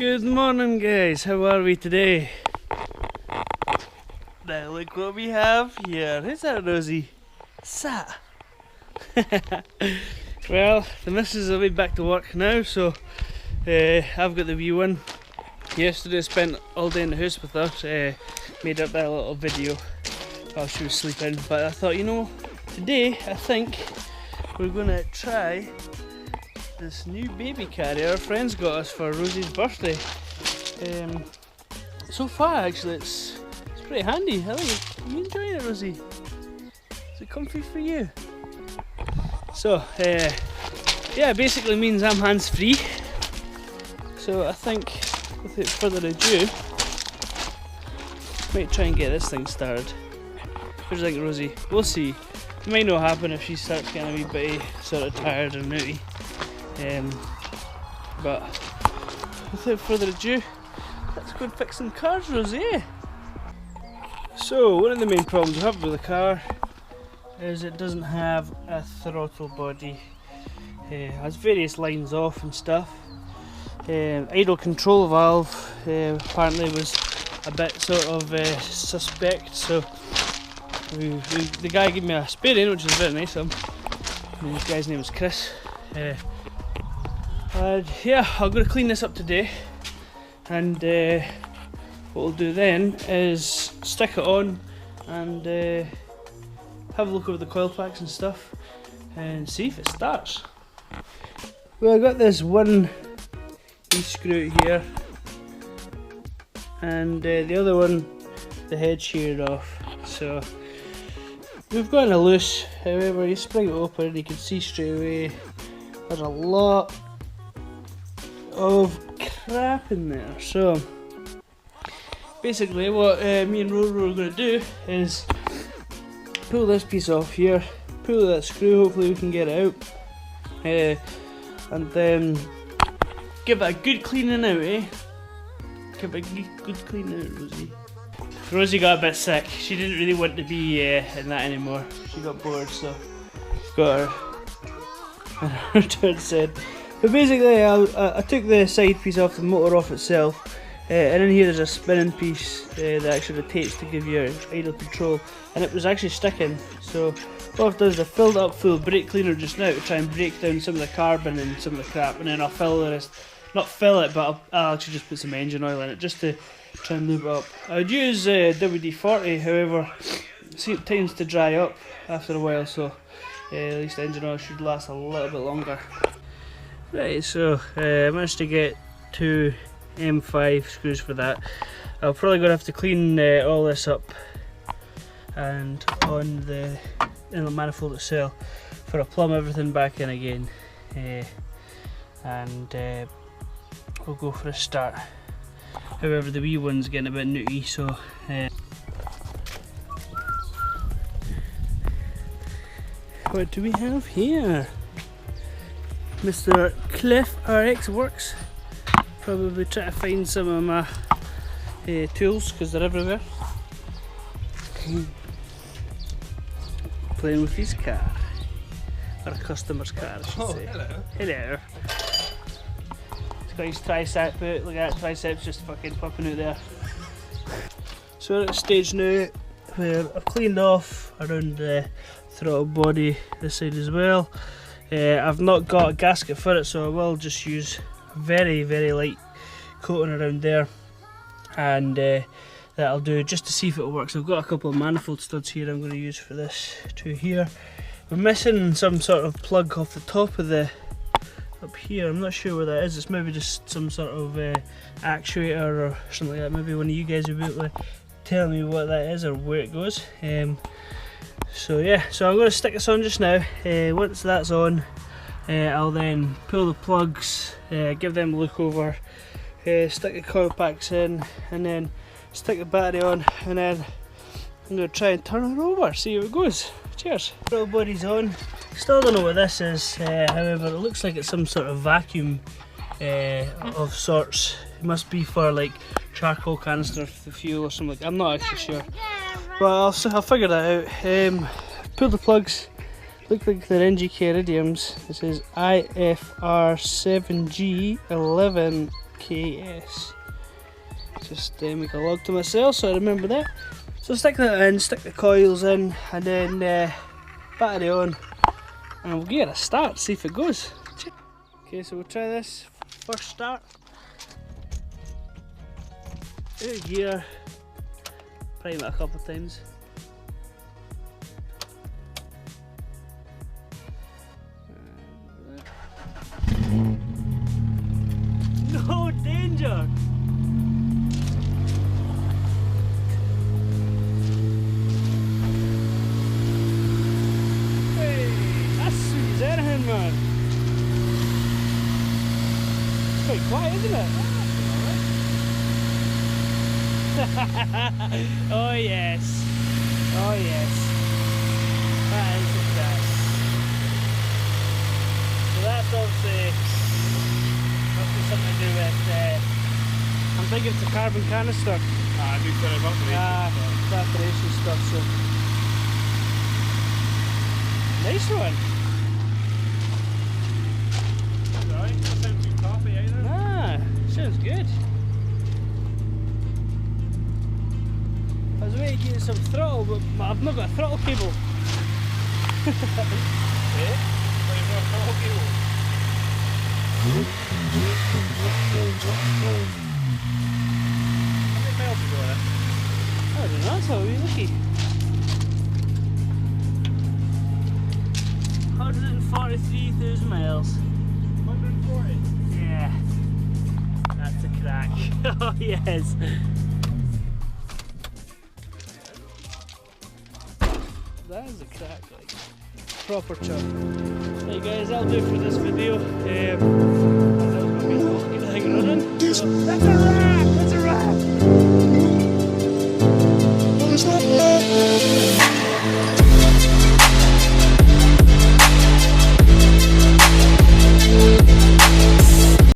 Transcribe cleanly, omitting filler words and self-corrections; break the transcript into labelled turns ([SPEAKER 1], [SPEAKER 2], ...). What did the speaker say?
[SPEAKER 1] Good morning guys, how are we today? Now look what we have here. Who's that, Rosie? Sat. Well, the missus will be back to work now, so I've got the wee one. Yesterday I spent all day in the house with her, made up that little video while she was sleeping, but I thought, you know, today I think we're going to try this new baby carrier our friends got us for Rosie's birthday. So far actually it's pretty handy. I think are you enjoying it, Rosie? Is it comfy for you? So yeah, basically means I'm hands free. So I think without further ado, might try and get this thing started. What do you think, Rosie? We'll see. It might not happen if she starts getting a wee bit sort of tired and moody. But without further ado, let's go and fix some cars, Rosie. So one of the main problems we have with the car is it doesn't have a throttle body. It has various lines off and stuff. Idle control valve apparently was a bit sort of suspect, so the guy gave me a spare in, which is very nice of him. This guy's name is Chris. Yeah, I'm going to clean this up today, and what we'll do then is stick it on and have a look over the coil packs and stuff and see if it starts. Well, I got this one screw here and the other one, the head sheared off, so we've got a loose. However, you spring it open and you can see straight away there's a lot of crap in there. So basically what me and Roro are going to do is pull this piece off here, pull that screw, hopefully we can get it out, and then give it a good cleaning out, Give it a good cleaning out, Rosie. Rosie got a bit sick. She didn't really want to be in that anymore. She got bored, so got her turn said. But basically I took the side piece off the motor off itself, and in here there's a spinning piece that actually rotates to give you idle control, and it was actually sticking. So what I've done is I filled it up full of brake cleaner just now to try and break down some of the carbon and some of the crap, and then I'll fill the rest, not fill it, but I'll actually just put some engine oil in it just to try and lube it up. I would use WD-40, however it tends to dry up after a while, so at least the engine oil should last a little bit longer. Right, so I managed to get 2 M5 screws for that. I'll probably going to have to clean all this up and on the manifold itself for a plumb everything back in again, and we'll go for a start. However, the wee one's getting a bit nutty, so what do we have here? Mr. Cliff RX Works. Probably try to find some of my tools because they're everywhere. Playing with his car, or a customer's car, I should say. Hello. Hello. He's got his tricep out. Look at that, triceps just fucking popping out there. So we're at a stage now where I've cleaned off around the throttle body this side as well. I've not got a gasket for it, so I will just use very light coating around there, and that'll do just to see if it works. I've got a couple of manifold studs here I'm going to use for this too here. We're missing some sort of plug off the top of the up here. I'm not sure where that is. It's maybe just some sort of actuator or something like that. Maybe one of you guys will be able to tell me what that is or where it goes. So yeah, so I'm going to stick this on just now. Once that's on, I'll then pull the plugs, give them a look over, stick the coil packs in, and then stick the battery on, and then I'm going to try and turn it over, see how it goes. Cheers. Throttle body's on. Still don't know what this is, however it looks like it's some sort of vacuum of sorts. It must be for like charcoal canister for the fuel or something like that. I'm not actually sure, but I'll figure that out. Pull the plugs, look like they're NGK iridiums. It says IFR7G11 KS. Just make a log to myself so I remember that. So stick that in, stick the coils in, and then battery on, and we'll give it a start, see if it goes. Okay, so we'll try this first start. Out of gear, prime it a couple of times. No danger! Hey, that's sweet as anything, man. It's quite quiet, isn't it? Oh yes, oh yes, that is the best. So that's obviously must be something to do with, I'm thinking it's a carbon canister.
[SPEAKER 2] Nuclear
[SPEAKER 1] evaporation stuff, so. Nice one.
[SPEAKER 2] Alright, that sounds too coffee either.
[SPEAKER 1] Ah, sounds good. I was waiting to get some throttle, but I've not got a throttle cable.
[SPEAKER 2] Eh? Well, you've got a throttle cable. How many miles you got there?
[SPEAKER 1] I don't know, that's how we lucky. 143,000 miles.
[SPEAKER 2] 140.
[SPEAKER 1] Yeah. That's a crack. Oh yes. That is a crack, like proper chop. Right guys, that'll do it for this video. That was going to be cool. Get the thing running. So, that's a wrap! That's a wrap!